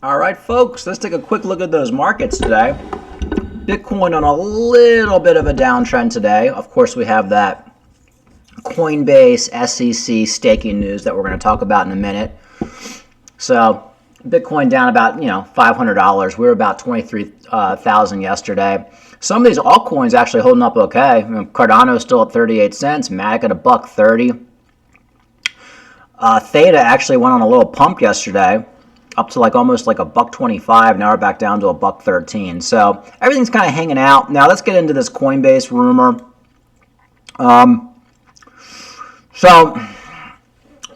All right, folks, let's take a quick look at those markets today. Bitcoin on a little bit of a downtrend today. Of course, we have that Coinbase SEC staking news that we're going to talk about in a minute. So Bitcoin down about $500. We were about 23,000 yesterday. Some of these altcoins actually holding up okay. Cardano is still at 38 cents. Matic at $1.30. Theta actually went on a little pump yesterday, up to almost $1.25. Now we're back down to $1.13. So everything's kind of hanging out. Now let's get into this Coinbase rumor. So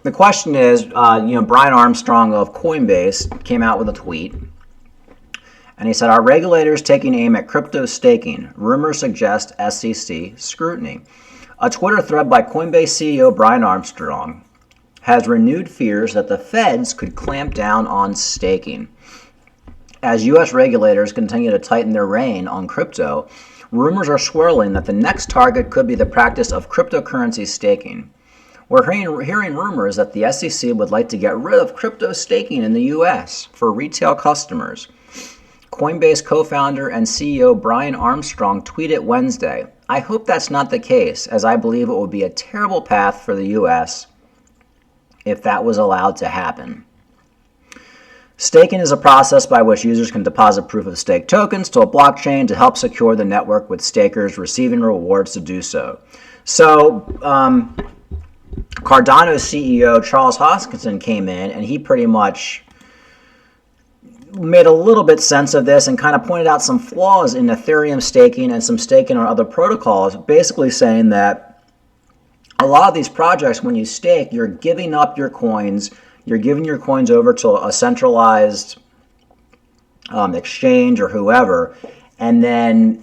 the question is, Brian Armstrong of Coinbase came out with a tweet, and he said, "Are regulators taking aim at crypto staking? Rumors suggest SEC scrutiny." A Twitter thread by Coinbase CEO Brian Armstrong has renewed fears that the feds could clamp down on staking. As U.S. regulators continue to tighten their rein on crypto, rumors are swirling that the next target could be the practice of cryptocurrency staking. We're hearing rumors that the SEC would like to get rid of crypto staking in the U.S. for retail customers. Coinbase co-founder and CEO Brian Armstrong tweeted Wednesday, "I hope that's not the case, as I believe it would be a terrible path for the U.S. if that was allowed to happen." Staking is a process by which users can deposit proof of stake tokens to a blockchain to help secure the network, with stakers receiving rewards to do so. So, Cardano's CEO Charles Hoskinson came in, and he pretty much made a little bit sense of this and kind of pointed out some flaws in Ethereum staking and some staking on other protocols, basically saying that a lot of these projects, when you stake, you're giving up your coins, you're giving your coins over to a centralized exchange or whoever, and then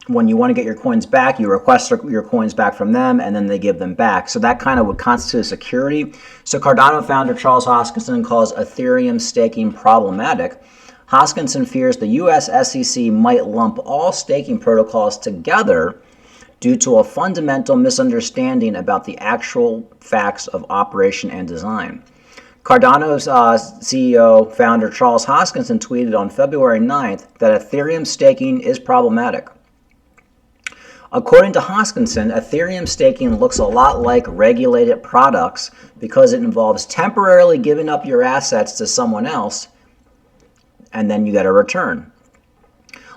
when you want to get your coins back, you request your coins back from them, and then they give them back. So that kind of would constitute security. So Cardano founder Charles Hoskinson calls Ethereum staking problematic. Hoskinson fears the U.S. SEC might lump all staking protocols together due to a fundamental misunderstanding about the actual facts of operation and design. Cardano's CEO founder Charles Hoskinson tweeted on February 9th that Ethereum staking is problematic. According to Hoskinson, Ethereum staking looks a lot like regulated products because it involves temporarily giving up your assets to someone else, and then you get a return.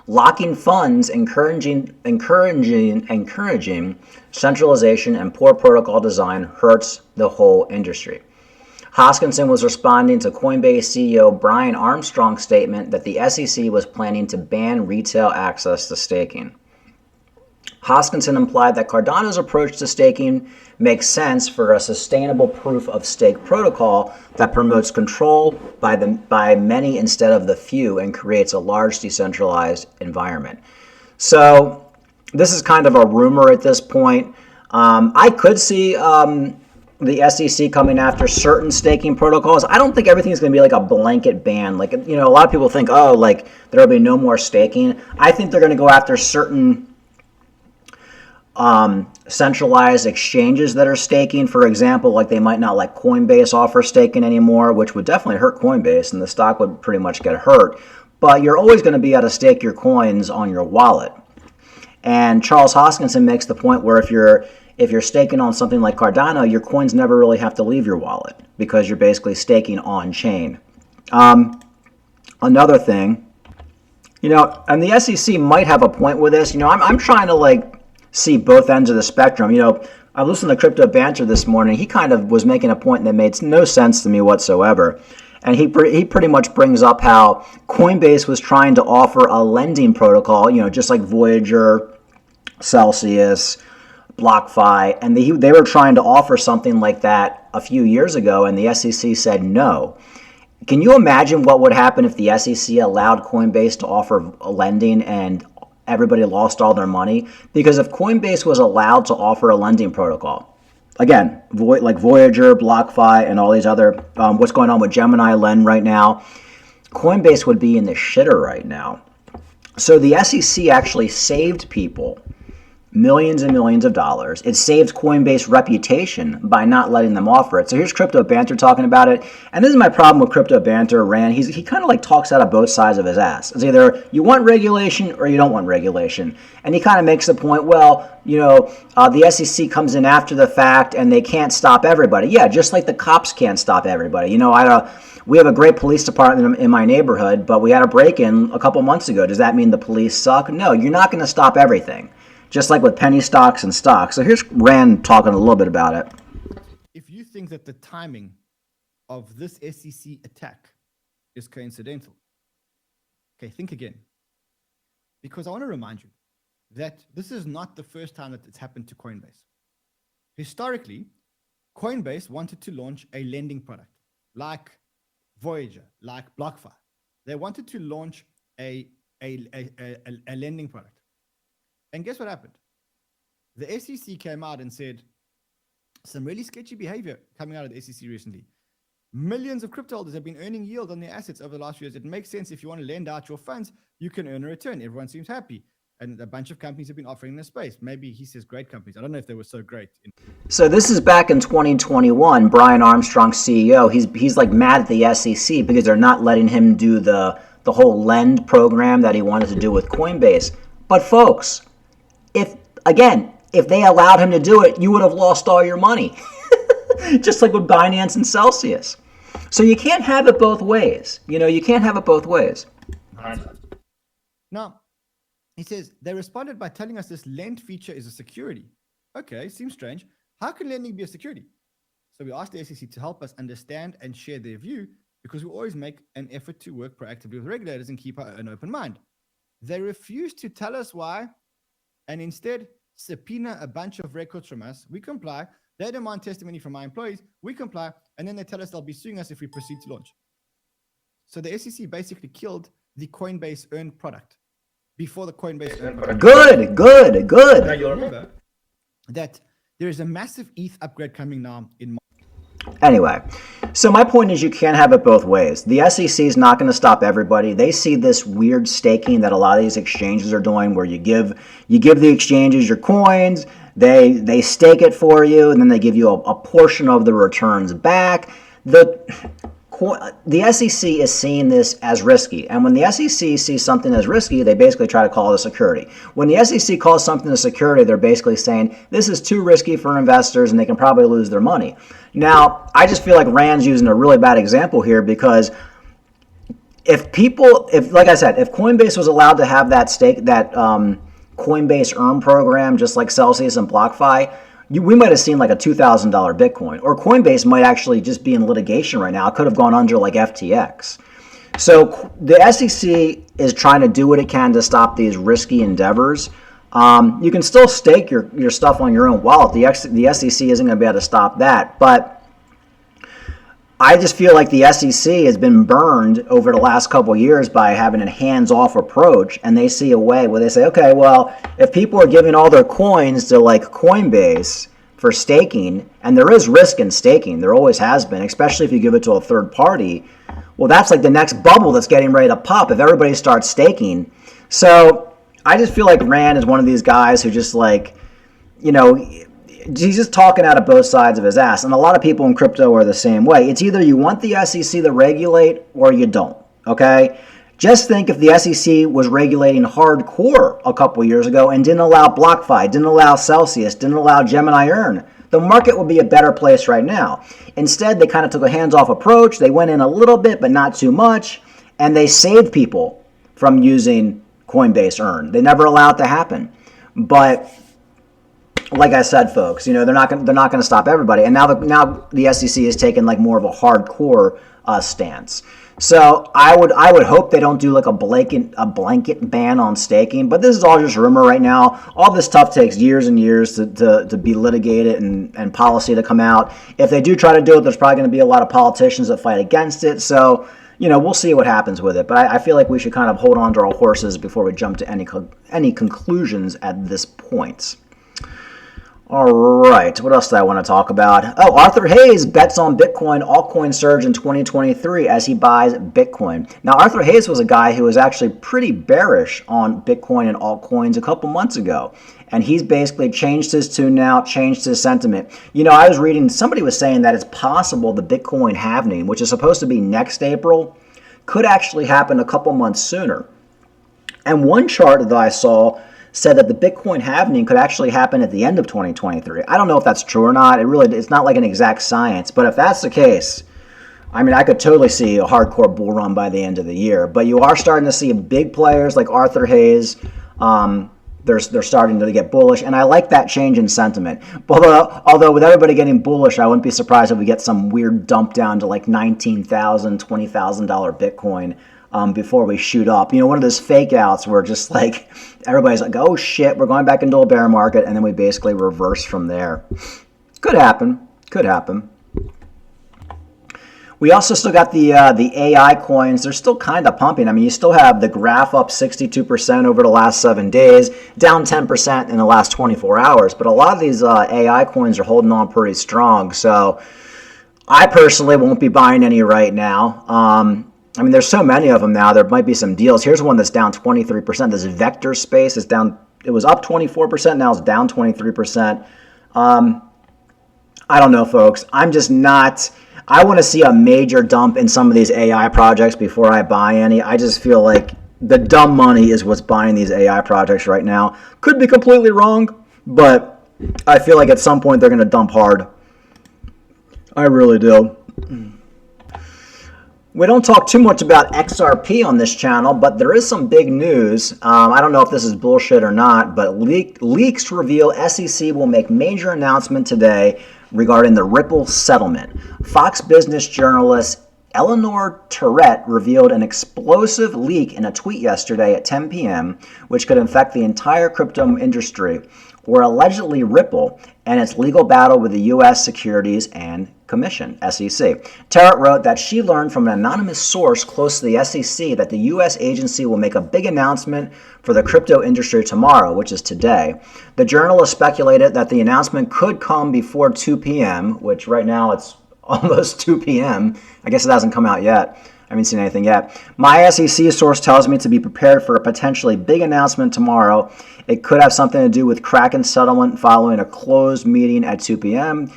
Locking funds, encouraging centralization and poor protocol design hurts the whole industry. Hoskinson was responding to Coinbase CEO Brian Armstrong's statement that the SEC was planning to ban retail access to staking. Hoskinson implied that Cardano's approach to staking makes sense for a sustainable proof of stake protocol that promotes control by many instead of the few and creates a large decentralized environment. So this is kind of a rumor at this point. I could see the SEC coming after certain staking protocols. I don't think everything's going to be like a blanket ban. A lot of people think, there'll be no more staking. I think they're going to go after certain centralized exchanges that are staking. For example, they might not let Coinbase offer staking anymore, which would definitely hurt Coinbase, and the stock would pretty much get hurt. But you're always going to be able to stake your coins on your wallet. And Charles Hoskinson makes the point where if you're staking on something like Cardano, your coins never really have to leave your wallet because you're basically staking on chain. Another thing, and the SEC might have a point with this. I'm trying to see both ends of the spectrum. I listened to Crypto Banter this morning. He kind of was making a point that made no sense to me whatsoever. And he pretty much brings up how Coinbase was trying to offer a lending protocol, just like Voyager, Celsius, BlockFi, and they were trying to offer something like that a few years ago, and the SEC said no. Can you imagine what would happen if the SEC allowed Coinbase to offer lending and everybody lost all their money? Because if Coinbase was allowed to offer a lending protocol, again, like Voyager, BlockFi, and all these other, what's going on with Gemini Lend right now, Coinbase would be in the shitter right now. So the SEC actually saved people millions and millions of dollars. It saves Coinbase reputation by not letting them offer it. So here's Crypto Banter talking about it. And this is my problem with Crypto Banter, Rand. He kind of like talks out of both sides of his ass. It's either you want regulation or you don't want regulation. And he kind of makes the point, well, the SEC comes in after the fact and they can't stop everybody. Yeah, just like the cops can't stop everybody. We have a great police department in my neighborhood, but we had a break-in a couple months ago. Does that mean the police suck? No, you're not going to stop everything. Just like with penny stocks and stocks. So here's Rand talking a little bit about it. If you think that the timing of this SEC attack is coincidental, okay, think again. Because I want to remind you that this is not the first time that it's happened to Coinbase. Historically, Coinbase wanted to launch a lending product like Voyager, like BlockFi. They wanted to launch a lending product. And guess what happened? The SEC came out and said some really sketchy behavior coming out of the SEC recently. Millions of crypto holders have been earning yield on their assets over the last few years. It makes sense if you want to lend out your funds, you can earn a return. Everyone seems happy. And a bunch of companies have been offering this space. Maybe he says great companies. I don't know if they were so great. So this is back in 2021. Brian Armstrong, CEO, he's like mad at the SEC because they're not letting him do the whole lend program that he wanted to do with Coinbase. But folks, if they allowed him to do it, you would have lost all your money. Just like with Binance and Celsius. So you can't have it both ways. You can't have it both ways. Now, he says, they responded by telling us this lend feature is a security. Okay, seems strange. How can lending be a security? So we asked the SEC to help us understand and share their view because we always make an effort to work proactively with regulators and keep an open mind. They refused to tell us why and instead subpoena a bunch of records from us. We comply. They demand testimony from our employees. We comply. And then they tell us they'll be suing us if we proceed to launch. So the SEC basically killed the Coinbase Earn product before the Coinbase Earn product. Good. Now you'll remember that there is a massive ETH upgrade coming now in March. Anyway, so my point is you can't have it both ways. The SEC is not going to stop everybody. They see this weird staking that a lot of these exchanges are doing where you give the exchanges your coins, they stake it for you, and then they give you a portion of the returns back. The SEC is seeing this as risky. And when the SEC sees something as risky, they basically try to call it a security. When the SEC calls something a security, they're basically saying this is too risky for investors and they can probably lose their money. Now, I just feel like Rand's using a really bad example here because if Coinbase was allowed to have that Coinbase Earn program, just like Celsius and BlockFi, we might have seen like a $2,000 Bitcoin, or Coinbase might actually just be in litigation right now. It could have gone under like FTX. So the SEC is trying to do what it can to stop these risky endeavors. You can still stake your stuff on your own wallet. The SEC isn't going to be able to stop that. But I just feel like the SEC has been burned over the last couple of years by having a hands-off approach, and they see a way where they say, okay, well, if people are giving all their coins to like Coinbase for staking, and there is risk in staking, there always has been, especially if you give it to a third party, well, that's like the next bubble that's getting ready to pop if everybody starts staking. So I just feel like Rand is one of these guys who just like, he's just talking out of both sides of his ass. And a lot of people in crypto are the same way. It's either you want the SEC to regulate or you don't, okay? Just think if the SEC was regulating hardcore a couple years ago and didn't allow BlockFi, didn't allow Celsius, didn't allow Gemini Earn, the market would be a better place right now. Instead, they kind of took a hands-off approach. They went in a little bit, but not too much, and they saved people from using Coinbase Earn. They never allowed it to happen. But like I said, folks, they're not going to stop everybody. And now the SEC is taking like more of a hardcore stance. So I would hope they don't do like a blanket ban on staking. But this is all just rumor right now. All this stuff takes years and years to be litigated and policy to come out. If they do try to do it, there's probably going to be a lot of politicians that fight against it. So we'll see what happens with it. But I feel like we should kind of hold on to our horses before we jump to any conclusions at this point. All right, what else did I want to talk about? Oh, Arthur Hayes bets on Bitcoin altcoin surge in 2023 as he buys Bitcoin. Now, Arthur Hayes was a guy who was actually pretty bearish on Bitcoin and altcoins a couple months ago. And he's basically changed his tune now, changed his sentiment. You know, I was reading, somebody was saying that it's possible the Bitcoin halving, which is supposed to be next April, could actually happen a couple months sooner. And one chart that I saw said that the Bitcoin halving could actually happen at the end of 2023. I don't know if that's true or not. It's not like an exact science. But if that's the case, I mean, I could totally see a hardcore bull run by the end of the year. But you are starting to see big players like Arthur Hayes. They're starting to get bullish, and I like that change in sentiment. Although with everybody getting bullish, I wouldn't be surprised if we get some weird dump down to like $19,000, $20,000 Bitcoin before we shoot up. You know, one of those fake outs where just like everybody's like, oh shit, we're going back into a bear market, and then we basically reverse from there. Could happen. Could happen. We also still got the AI coins. They're still kind of pumping. I mean, you still have the graph up 62% over the last 7 days, down 10% in the last 24 hours. But a lot of these AI coins are holding on pretty strong. So I personally won't be buying any right now. I mean, there's so many of them now. There might be some deals. Here's one that's down 23%. This Vector Space is down. It was up 24%. Now it's down 23%. I don't know, folks. I'm just not. I want to see a major dump in some of these AI projects before I buy any. I just feel like the dumb money is what's buying these AI projects right now. Could be completely wrong, but I feel like at some point they're going to dump hard. I really do. We don't talk too much about XRP on this channel, but there is some big news. I don't know if this is bullshit or not, but leaks reveal SEC will make major announcement today regarding the Ripple settlement. Fox Business journalist Eleanor Turret revealed an explosive leak in a tweet yesterday at 10 p.m., which could affect the entire crypto industry, or allegedly Ripple and its legal battle with the U.S. Securities and Commission, SEC. Turret wrote that she learned from an anonymous source close to the SEC that the U.S. agency will make a big announcement for the crypto industry tomorrow, which is today. The journalist speculated that the announcement could come before 2 p.m., which right now it's almost 2 p.m. I guess it hasn't come out yet. I haven't seen anything yet. My SEC source tells me to be prepared for a potentially big announcement tomorrow. It could have something to do with Kraken settlement following a closed meeting at 2 p.m.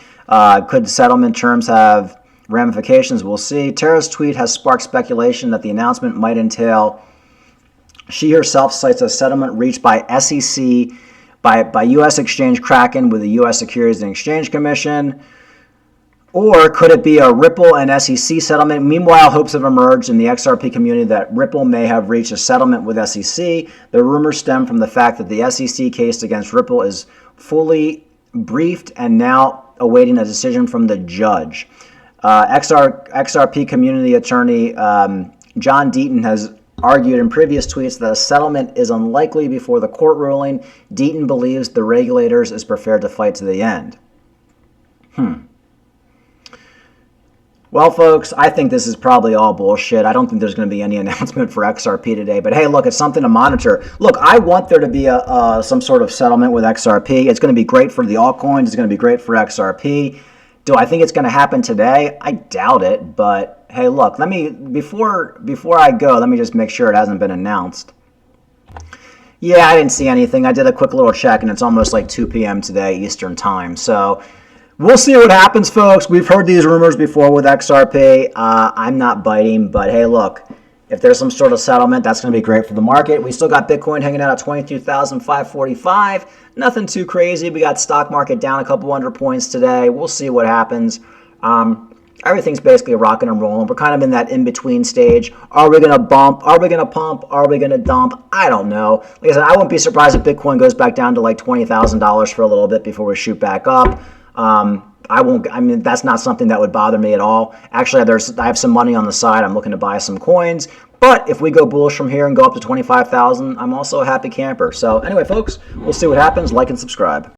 Could settlement terms have ramifications? We'll see. Tara's tweet has sparked speculation that the announcement might entail. She herself cites a settlement reached by SEC, by U.S. exchange Kraken with the U.S. Securities and Exchange Commission. Or could it be a Ripple and SEC settlement? Meanwhile, hopes have emerged in the XRP community that Ripple may have reached a settlement with SEC. The rumors stem from the fact that the SEC case against Ripple is fully briefed and now awaiting a decision from the judge. XRP community attorney John Deaton has argued in previous tweets that a settlement is unlikely before the court ruling. Deaton believes the regulators is prepared to fight to the end. Well, folks, I think this is probably all bullshit. I don't think there's going to be any announcement for XRP today. But hey, look, it's something to monitor. Look, I want there to be some sort of settlement with XRP. It's going to be great for the altcoins. It's going to be great for XRP. Do I think it's going to happen today? I doubt it. But hey, look, before I go, let me just make sure it hasn't been announced. Yeah, I didn't see anything. I did a quick little check, and it's almost like 2 p.m. today, Eastern time. So we'll see what happens, folks. We've heard these rumors before with XRP. I'm not biting, but hey, look, if there's some sort of settlement, that's going to be great for the market. We still got Bitcoin hanging out at 22,545. Nothing too crazy. We got stock market down a couple hundred points today. We'll see what happens. Everything's basically rocking and rolling. We're kind of in that in-between stage. Are we going to bump? Are we going to pump? Are we going to dump? I don't know. Like I said, I wouldn't be surprised if Bitcoin goes back down to like $20,000 for a little bit before we shoot back up. I mean, that's not something that would bother me at all. Actually, I have some money on the side. I'm looking to buy some coins. But if we go bullish from here and go up to 25,000, I'm also a happy camper. So anyway, folks, we'll see what happens. Like and subscribe.